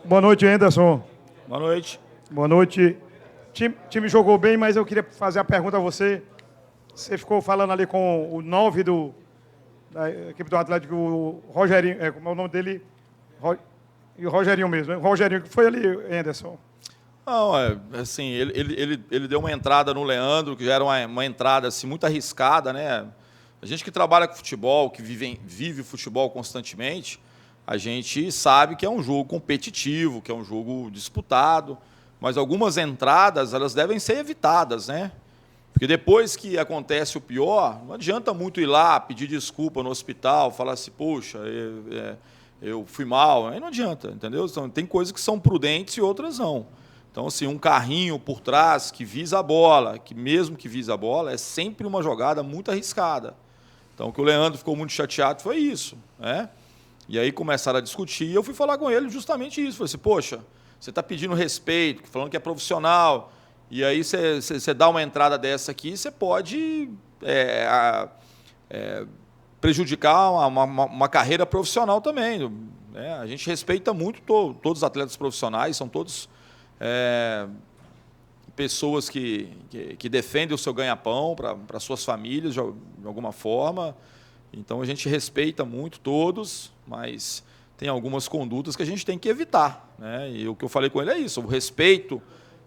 Boa noite, Anderson. Boa noite. Boa noite. Time jogou bem, mas eu queria fazer a pergunta a você. Você ficou falando ali com o 9 da equipe do Atlético, o Rogerinho, como é o nome dele? E o Rogerinho mesmo, né? O Rogerinho, que foi ali, Anderson. Não, assim, ele deu uma entrada no Leandro, que já era uma entrada assim, muito arriscada, né? A gente que trabalha com futebol, que vive futebol constantemente, a gente sabe que é um jogo competitivo, que é um jogo disputado, mas algumas entradas elas devem ser evitadas, né? Porque depois que acontece o pior, não adianta muito ir lá pedir desculpa no hospital, falar assim, poxa, eu fui mal, aí não adianta, entendeu? Então, tem coisas que são prudentes e outras não. Então, assim, um carrinho por trás que visa a bola, que mesmo que visa a bola, é sempre uma jogada muito arriscada. Então, o que o Leandro ficou muito chateado foi isso, né? E aí começaram a discutir e eu fui falar com ele justamente isso. Falei assim, poxa, você está pedindo respeito, falando que é profissional, e aí você dá uma entrada dessa aqui, você pode prejudicar uma carreira profissional também, né? A gente respeita muito todos os atletas profissionais, são todos pessoas que defendem o seu ganha-pão para suas famílias, de alguma forma. Então, a gente respeita muito todos, mas tem algumas condutas que a gente tem que evitar, né? E o que eu falei com ele é isso, o respeito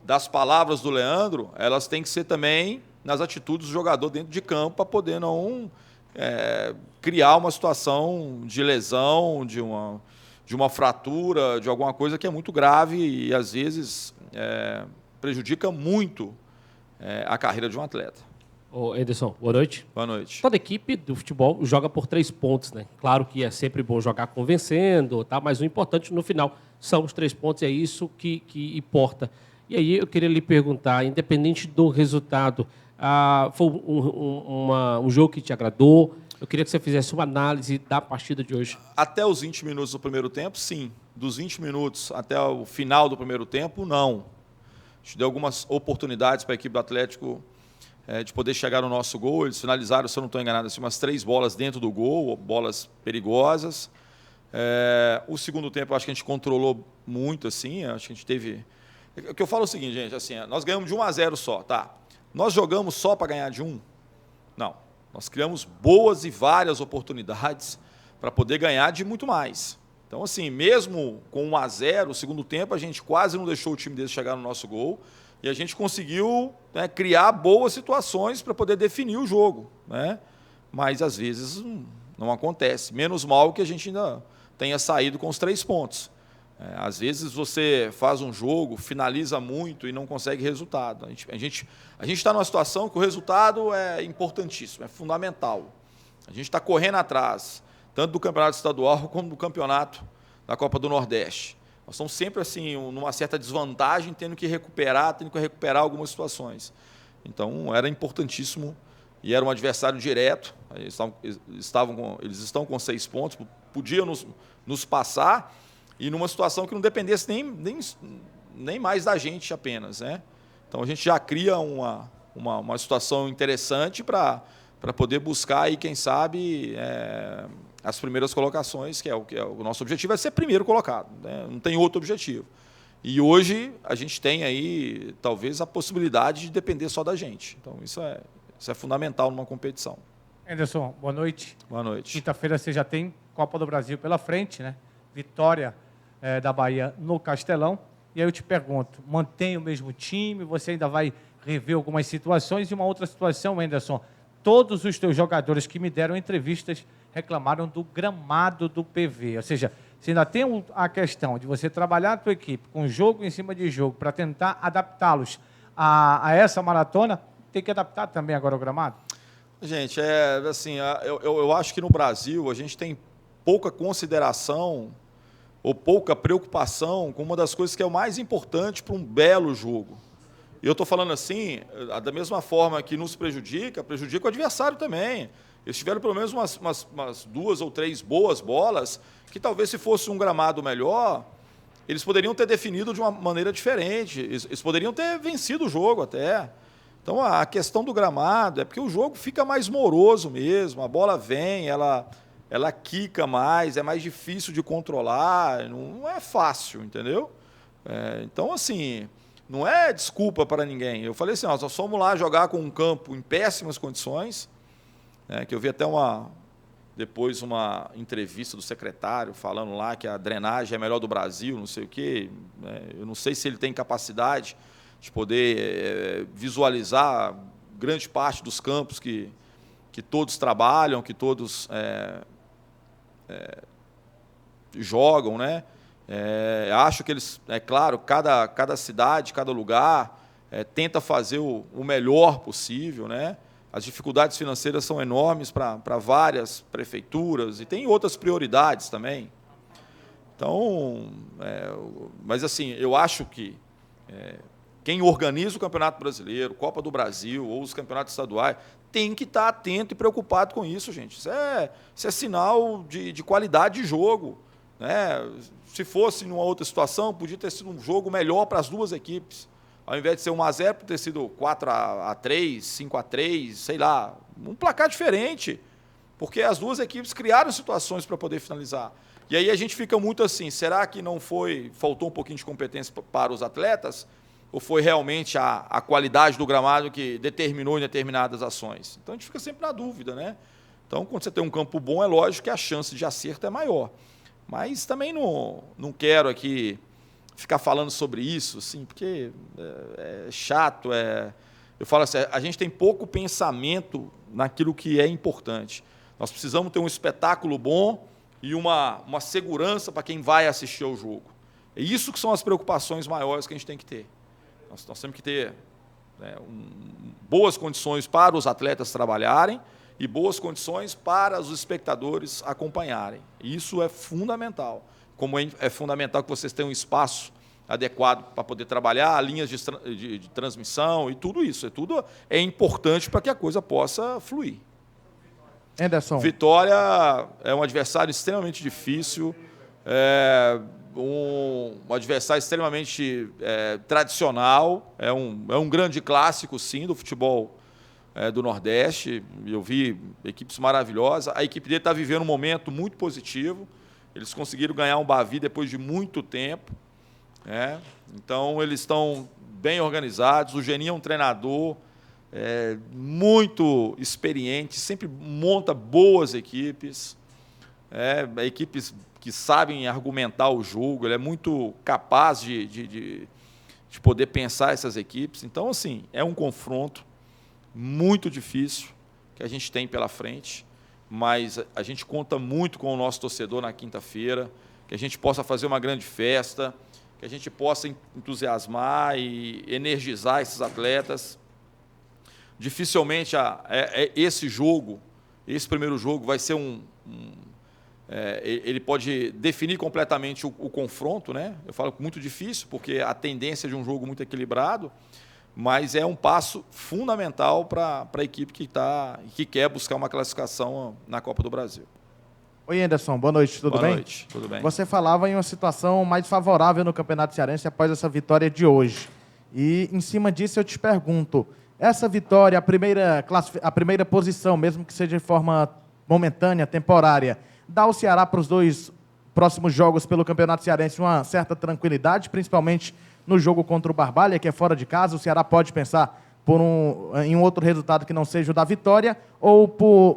das palavras do Leandro, elas têm que ser também nas atitudes do jogador dentro de campo para poder não criar uma situação de lesão, de uma fratura, de alguma coisa que é muito grave e, às vezes, prejudica muito a carreira de um atleta. Ô, Anderson, boa noite. Boa noite. Toda equipe do futebol joga por 3 pontos, né? Claro que é sempre bom jogar convencendo, tá? Mas o importante no final são os 3 pontos, é isso que importa. E aí eu queria lhe perguntar, independente do resultado, foi um jogo que te agradou? Eu queria que você fizesse uma análise da partida de hoje. Até os 20 minutos do primeiro tempo, sim. Dos 20 minutos até o final do primeiro tempo, não. A gente deu algumas oportunidades para a equipe do Atlético de poder chegar no nosso gol. Eles finalizaram, se eu não estou enganado, assim, umas 3 bolas dentro do gol, bolas perigosas. O segundo tempo, eu acho que a gente controlou muito, assim, acho que a gente teve... O que eu falo é o seguinte, gente, assim, nós ganhamos de 1-0 só, tá? Nós jogamos só para ganhar de 1? Não. Nós criamos boas e várias oportunidades para poder ganhar de muito mais. Então, assim, mesmo com 1-0, o segundo tempo, a gente quase não deixou o time deles chegar no nosso gol, e a gente conseguiu, né, criar boas situações para poder definir o jogo, né? Mas, às vezes, não acontece. Menos mal que a gente ainda tenha saído com os 3 pontos. Às vezes, você faz um jogo, finaliza muito e não consegue resultado. A gente está numa situação que o resultado é importantíssimo, é fundamental. A gente está correndo atrás, tanto do campeonato estadual como do campeonato da Copa do Nordeste. Nós estamos sempre assim, numa certa desvantagem, tendo que recuperar algumas situações. Então, era importantíssimo e era um adversário direto. Eles estão com 6 pontos, podiam nos passar e numa situação que não dependesse nem mais da gente apenas, né? Então, a gente já cria uma situação interessante para poder buscar, aí, quem sabe, as primeiras colocações, que é o nosso objetivo é ser primeiro colocado, né? Não tem outro objetivo. E hoje a gente tem aí, talvez, a possibilidade de depender só da gente. Então, isso é fundamental numa competição. Anderson, boa noite. Boa noite. Quinta-feira você já tem Copa do Brasil pela frente, né? Vitória da Bahia no Castelão. E aí eu te pergunto, mantém o mesmo time? Você ainda vai rever algumas situações? E uma outra situação, Anderson, todos os teus jogadores que me deram entrevistas reclamaram do gramado do PV. Ou seja, você ainda tem a questão de você trabalhar a tua equipe com jogo em cima de jogo para tentar adaptá-los a essa maratona, tem que adaptar também agora o gramado? Gente, eu acho que no Brasil a gente tem pouca consideração ou pouca preocupação com uma das coisas que é o mais importante para um belo jogo. E eu estou falando assim, da mesma forma que nos prejudica o adversário também. Eles tiveram pelo menos umas 2 ou 3 boas bolas, que talvez se fosse um gramado melhor, eles poderiam ter definido de uma maneira diferente, eles poderiam ter vencido o jogo até. Então, a questão do gramado é porque o jogo fica mais moroso mesmo, a bola vem, ela ela quica mais, é mais difícil de controlar, não é fácil, entendeu? Então, assim, não é desculpa para ninguém. Eu falei assim, nós fomos lá jogar com um campo em péssimas condições, que eu vi até depois uma entrevista do secretário falando lá que a drenagem é a melhor do Brasil, não sei o quê. Eu não sei se ele tem capacidade de poder visualizar grande parte dos campos que todos trabalham, que todos jogam, né? Acho que eles, claro, cada cidade, cada lugar tenta fazer o melhor possível, né? As dificuldades financeiras são enormes para várias prefeituras e tem outras prioridades também. Então, mas assim, eu acho que quem organiza o Campeonato Brasileiro, Copa do Brasil ou os campeonatos estaduais, tem que estar atento e preocupado com isso, gente. Isso é sinal de qualidade de jogo, né? Se fosse numa outra situação, podia ter sido um jogo melhor para as duas equipes. Ao invés de ser 1-0, podia ter sido 4-3, 5-3, sei lá, um placar diferente, porque as duas equipes criaram situações para poder finalizar. E aí a gente fica muito assim, será que faltou um pouquinho de competência para os atletas, ou foi realmente a qualidade do gramado que determinou em determinadas ações? Então a gente fica sempre na dúvida, né? Então, quando você tem um campo bom, é lógico que a chance de acerto é maior. Mas também não quero aqui ficar falando sobre isso, assim, porque é chato. Eu falo assim, a gente tem pouco pensamento naquilo que é importante. Nós precisamos ter um espetáculo bom e uma segurança para quem vai assistir ao jogo. É isso que são as preocupações maiores que a gente tem que ter. Nós temos que ter boas condições para os atletas trabalharem e boas condições para os espectadores acompanharem. Isso é fundamental. Como é fundamental que vocês tenham um espaço adequado para poder trabalhar, linhas de transmissão e tudo isso. Tudo é importante para que a coisa possa fluir. Anderson. Vitória é um adversário extremamente difícil, um adversário extremamente tradicional, é um grande clássico, sim, do futebol do Nordeste. Eu vi equipes maravilhosas. A equipe dele está vivendo um momento muito positivo. Eles conseguiram ganhar um Bavi depois de muito tempo. Então, eles estão bem organizados. O Geninho é um treinador muito experiente, sempre monta boas equipes, equipes que sabem argumentar o jogo. Ele é muito capaz de poder pensar essas equipes. Então, assim, é um confronto muito difícil que a gente tem pela frente, mas a gente conta muito com o nosso torcedor na quinta-feira, que a gente possa fazer uma grande festa, que a gente possa entusiasmar e energizar esses atletas. Dificilmente esse primeiro jogo vai ser ele pode definir completamente o confronto, né? Eu falo muito difícil, porque a tendência de um jogo muito equilibrado, mas é um passo fundamental para a equipe que quer buscar uma classificação na Copa do Brasil. Oi, Anderson, boa noite, tudo bem? Boa noite, tudo bem. Você falava em uma situação mais favorável no Campeonato Cearense após essa vitória de hoje. E, em cima disso, eu te pergunto, essa vitória, a primeira posição, mesmo que seja de forma momentânea, temporária, dá ao Ceará para os 2 próximos jogos pelo Campeonato Cearense uma certa tranquilidade, principalmente no jogo contra o Barbalha, que é fora de casa? O Ceará pode pensar em um outro resultado que não seja o da vitória, ou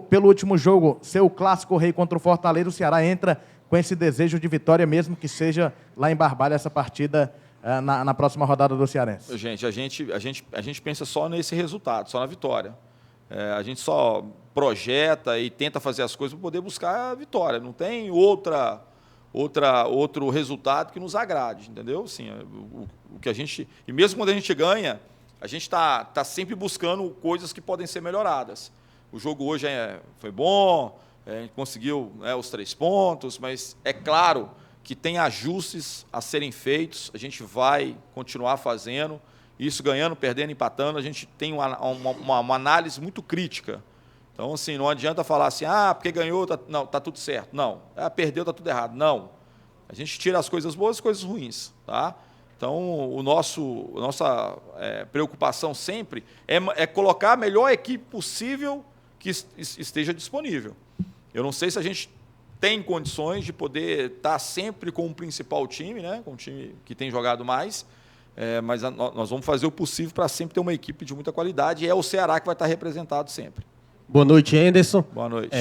pelo último jogo, ser o clássico rei contra o Fortaleza, o Ceará entra com esse desejo de vitória, mesmo que seja lá em Barbalha essa partida na próxima rodada do Cearense? Gente, a gente pensa só nesse resultado, só na vitória. A gente só projeta e tenta fazer as coisas para poder buscar a vitória. Não tem outro resultado que nos agrade, entendeu? Assim, o que a gente, e mesmo quando a gente ganha, a gente está sempre buscando coisas que podem ser melhoradas. O jogo hoje foi bom, a gente conseguiu os 3 pontos, mas é claro que tem ajustes a serem feitos, a gente vai continuar fazendo, isso ganhando, perdendo, empatando, a gente tem uma análise muito crítica. Então, assim, não adianta falar assim, porque ganhou, tá tudo certo. Não, perdeu, tá tudo errado. Não. A gente tira as coisas boas e as coisas ruins, tá? Então, nossa preocupação sempre é colocar a melhor equipe possível que esteja disponível. Eu não sei se a gente tem condições de poder estar sempre com o principal time, né? Com o time que tem jogado mais, mas nós vamos fazer o possível para sempre ter uma equipe de muita qualidade, e é o Ceará que vai estar representado sempre. Boa noite, Anderson. Boa noite.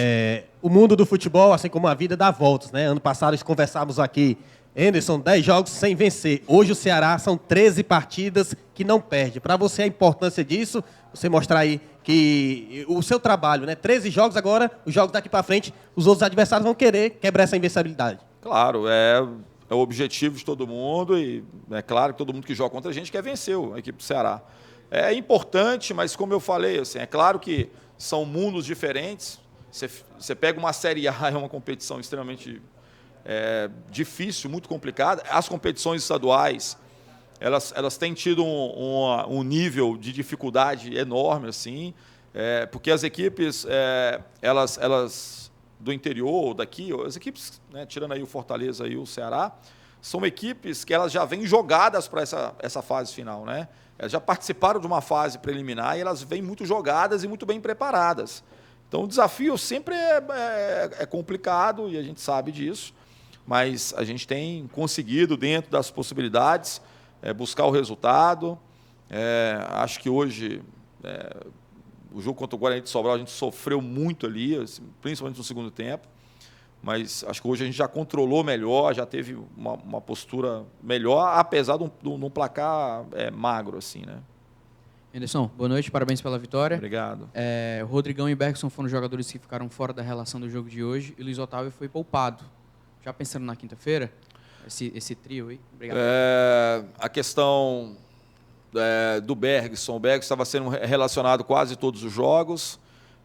O mundo do futebol, assim como a vida, dá voltas, né? Ano passado nós conversávamos aqui, Anderson, 10 jogos sem vencer. Hoje o Ceará são 13 partidas que não perde. Para você, a importância disso, você mostrar aí que o seu trabalho, né? 13 jogos agora, os jogos daqui para frente, os outros adversários vão querer quebrar essa invencibilidade. Claro, é o objetivo de todo mundo, e é claro que todo mundo que joga contra a gente quer vencer a equipe do Ceará. É importante, mas como eu falei, assim, é claro que são mundos diferentes. Você pega uma Série A, é uma competição extremamente difícil, muito complicada. As competições estaduais, elas têm tido um nível de dificuldade enorme, assim, porque as equipes, elas do interior, daqui, as equipes, né, tirando aí o Fortaleza e o Ceará, são equipes que elas já vêm jogadas para essa fase final, né? Elas já participaram de uma fase preliminar e elas vêm muito jogadas e muito bem preparadas. Então, o desafio sempre é complicado, e a gente sabe disso, mas a gente tem conseguido, dentro das possibilidades, buscar o resultado. Acho que hoje, o jogo contra o Guarani de Sobral, a gente sofreu muito ali, assim, principalmente no segundo tempo, mas acho que hoje a gente já controlou melhor, já teve uma postura melhor, apesar de um placar magro, assim, né? Anderson, boa noite, parabéns pela vitória. Obrigado. O Rodrigão e Bergson foram jogadores que ficaram fora da relação do jogo de hoje, e o Luiz Otávio foi poupado. Já pensando na quinta-feira, esse trio aí? Obrigado. A questão do Bergson. O Bergson estava sendo relacionado quase todos os jogos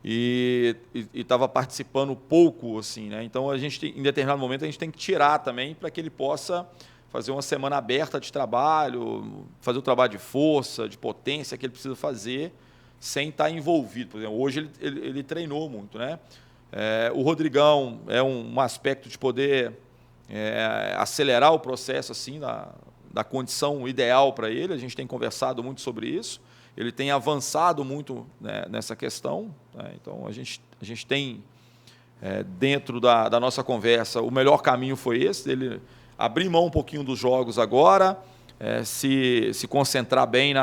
e estava participando pouco, assim, né? Então, em determinado momento, a gente tem que tirar também para que ele possa fazer uma semana aberta de trabalho, fazer o trabalho de força, de potência que ele precisa fazer sem estar envolvido. Por exemplo, hoje ele treinou muito, né? O Rodrigão é um aspecto de poder acelerar o processo assim da condição ideal para ele. A gente tem conversado muito sobre isso. Ele tem avançado muito, né, nessa questão, né? Então, a gente tem, dentro da nossa conversa, o melhor caminho foi esse, ele abrir mão um pouquinho dos jogos agora, se concentrar bem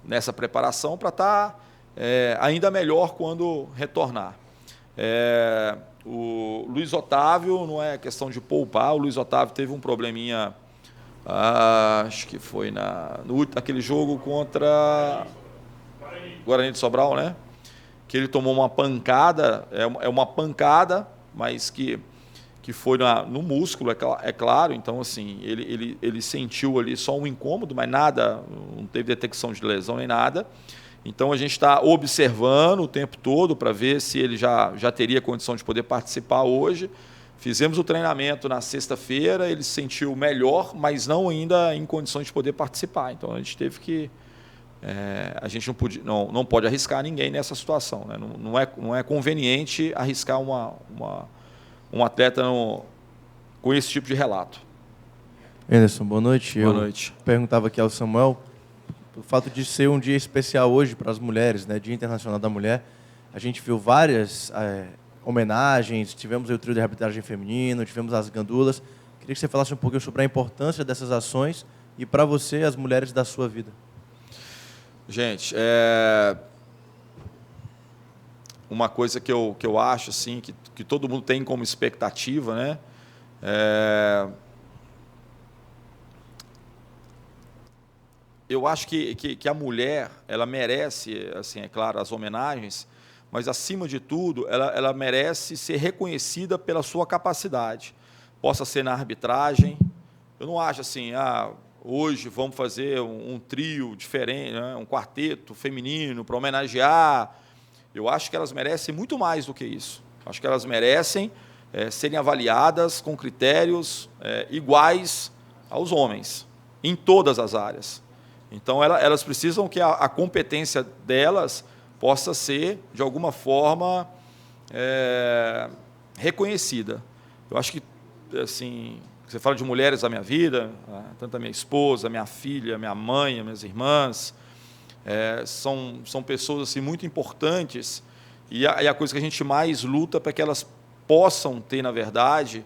nessa preparação para estar ainda melhor quando retornar. O Luiz Otávio, não é questão de poupar, o Luiz Otávio teve um probleminha, acho que foi naquele jogo contra Guarani de Sobral, né? Que ele tomou uma pancada, uma pancada, mas que foi no músculo, é claro. Então, assim, ele sentiu ali só um incômodo, mas nada, não teve detecção de lesão nem nada. Então, a gente está observando o tempo todo para ver se ele já teria condição de poder participar hoje. Fizemos o treinamento na sexta-feira, ele se sentiu melhor, mas não ainda em condições de poder participar. Então, a gente teve que... a gente não pode arriscar ninguém nessa situação, né? Não é conveniente arriscar um atleta com esse tipo de relato. Anderson, boa noite. Boa noite. Perguntava aqui ao Samuel, o fato de ser um dia especial hoje para as mulheres, né, Dia Internacional da Mulher, a gente viu várias homenagens, tivemos o trio de arbitragem feminino, tivemos as gandulas. Queria que você falasse um pouquinho sobre a importância dessas ações e, para você, as mulheres da sua vida. Gente, uma coisa que eu acho assim, que todo mundo tem como expectativa, né? Eu acho que a mulher, ela merece, assim, é claro, as homenagens, mas, acima de tudo, ela merece ser reconhecida pela sua capacidade. Possa ser na arbitragem. Eu não acho assim, hoje vamos fazer um trio diferente, né, um quarteto feminino para homenagear. Eu acho que elas merecem muito mais do que isso. Acho que elas merecem serem avaliadas com critérios iguais aos homens, em todas as áreas. Então, elas precisam que a competência delas possa ser, de alguma forma, reconhecida. Eu acho que, assim, você fala de mulheres da minha vida, tanto a minha esposa, a minha filha, a minha mãe, as minhas irmãs, são pessoas assim, muito importantes, e a coisa que a gente mais luta para que elas possam ter, na verdade,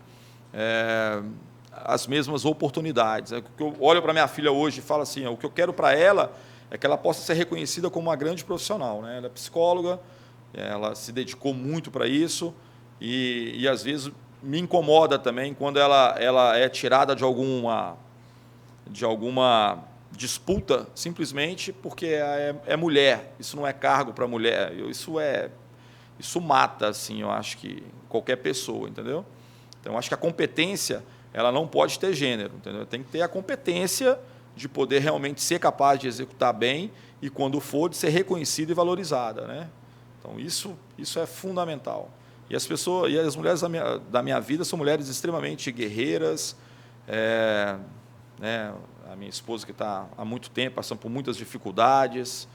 as mesmas oportunidades. Eu olho para minha filha hoje e falo assim, o que eu quero para ela é que ela possa ser reconhecida como uma grande profissional, né? Ela é psicóloga, ela se dedicou muito para isso e às vezes me incomoda também quando ela é tirada de alguma disputa simplesmente porque é mulher. Isso não é cargo para mulher. Isso mata, assim, eu acho que qualquer pessoa, entendeu? Então, eu acho que a competência ela não pode ter gênero, entendeu? Tem que ter a competência de poder realmente ser capaz de executar bem e, quando for, de ser reconhecida e valorizada, né? Então, isso é fundamental. E as mulheres da minha vida são mulheres extremamente guerreiras, né? A minha esposa, que está há muito tempo passando por muitas dificuldades,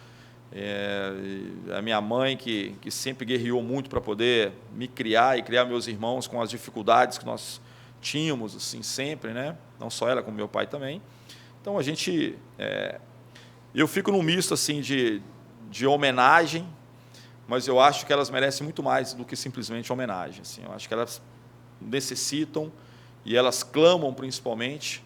a minha mãe, que sempre guerreou muito para poder me criar e criar meus irmãos com as dificuldades que nós tínhamos, assim, sempre, né? Não só ela, como meu pai também. Então, eu fico num misto assim, de homenagem, mas eu acho que elas merecem muito mais do que simplesmente homenagem. Assim. Eu acho que elas necessitam e elas clamam, principalmente,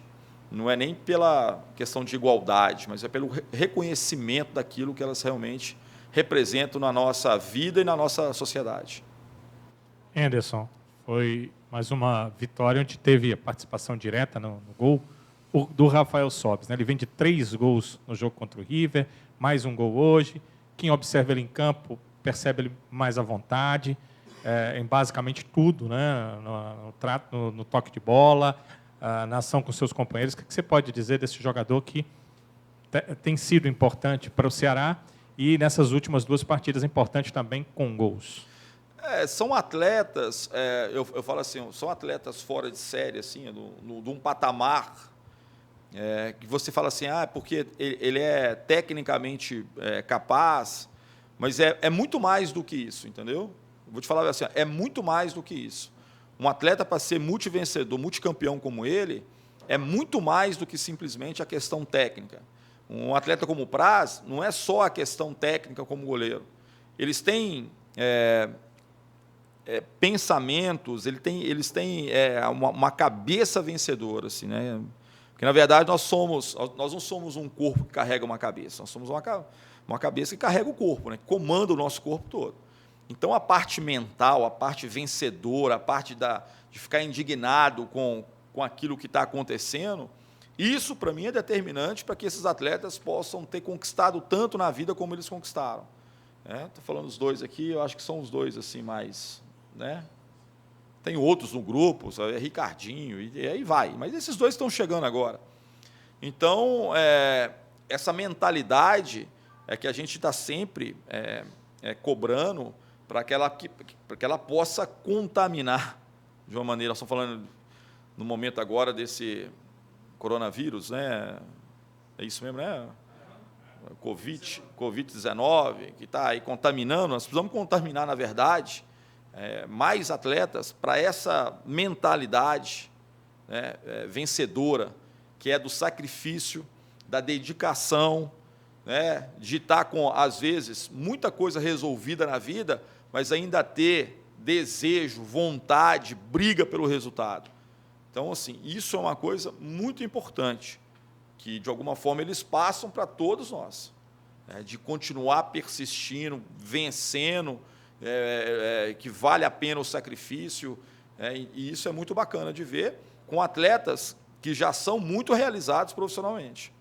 não é nem pela questão de igualdade, mas é pelo reconhecimento daquilo que elas realmente representam na nossa vida e na nossa sociedade. Anderson, foi mais uma vitória onde teve a participação direta no gol do Rafael Sobis, né? Ele vem de 3 gols no jogo contra o River, mais um gol hoje. Quem observa ele em campo percebe ele mais à vontade, em basicamente tudo, né? No toque de bola, na ação com seus companheiros. O que você pode dizer desse jogador que tem sido importante para o Ceará e nessas últimas 2 partidas importantes também com gols? São atletas, eu falo assim, são atletas fora de série, assim, de um patamar que você fala assim, porque ele é tecnicamente capaz, mas é muito mais do que isso, entendeu? Vou te falar assim, é muito mais do que isso. Um atleta, para ser multivencedor, multicampeão como ele, é muito mais do que simplesmente a questão técnica. Um atleta como o Praz não é só a questão técnica como goleiro. Eles têm pensamentos, eles têm uma cabeça vencedora, assim, né? Porque, na verdade, nós não somos um corpo que carrega uma cabeça, nós somos uma cabeça que carrega o corpo, né? Que comanda o nosso corpo todo. Então, a parte mental, a parte vencedora, a parte de ficar indignado com aquilo que está acontecendo, isso, para mim, é determinante para que esses atletas possam ter conquistado tanto na vida como eles conquistaram. Estou falando dos 2 aqui, eu acho que são os 2 assim, mais... Né? Tem outros no grupo, sabe? Ricardinho, e aí vai. Mas esses 2 estão chegando agora. Então, essa mentalidade é que a gente está sempre cobrando para que ela possa contaminar de uma maneira. Nós estamos falando no momento agora desse coronavírus, né? É isso mesmo, né? Covid-19, que está aí contaminando. Nós precisamos contaminar, na verdade, mais atletas para essa mentalidade, né, vencedora, que é do sacrifício, da dedicação, né, de estar com, às vezes, muita coisa resolvida na vida, mas ainda ter desejo, vontade, briga pelo resultado. Então, assim, isso é uma coisa muito importante, que, de alguma forma, eles passam para todos nós, né, de continuar persistindo, vencendo, que vale a pena o sacrifício, e isso é muito bacana de ver com atletas que já são muito realizados profissionalmente.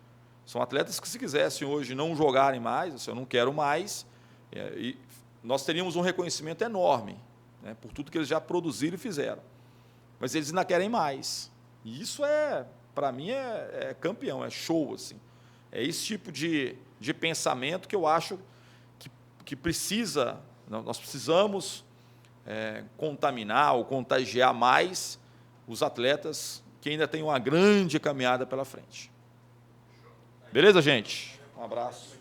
São atletas que, se quisessem hoje não jogarem mais, assim, eu não quero mais, e nós teríamos um reconhecimento enorme, né, por tudo que eles já produziram e fizeram. Mas eles ainda querem mais. E isso, para mim, é campeão, é show. Assim. É esse tipo de pensamento que eu acho que precisa... Nós precisamos contaminar ou contagiar mais os atletas que ainda têm uma grande caminhada pela frente. Beleza, gente? Um abraço.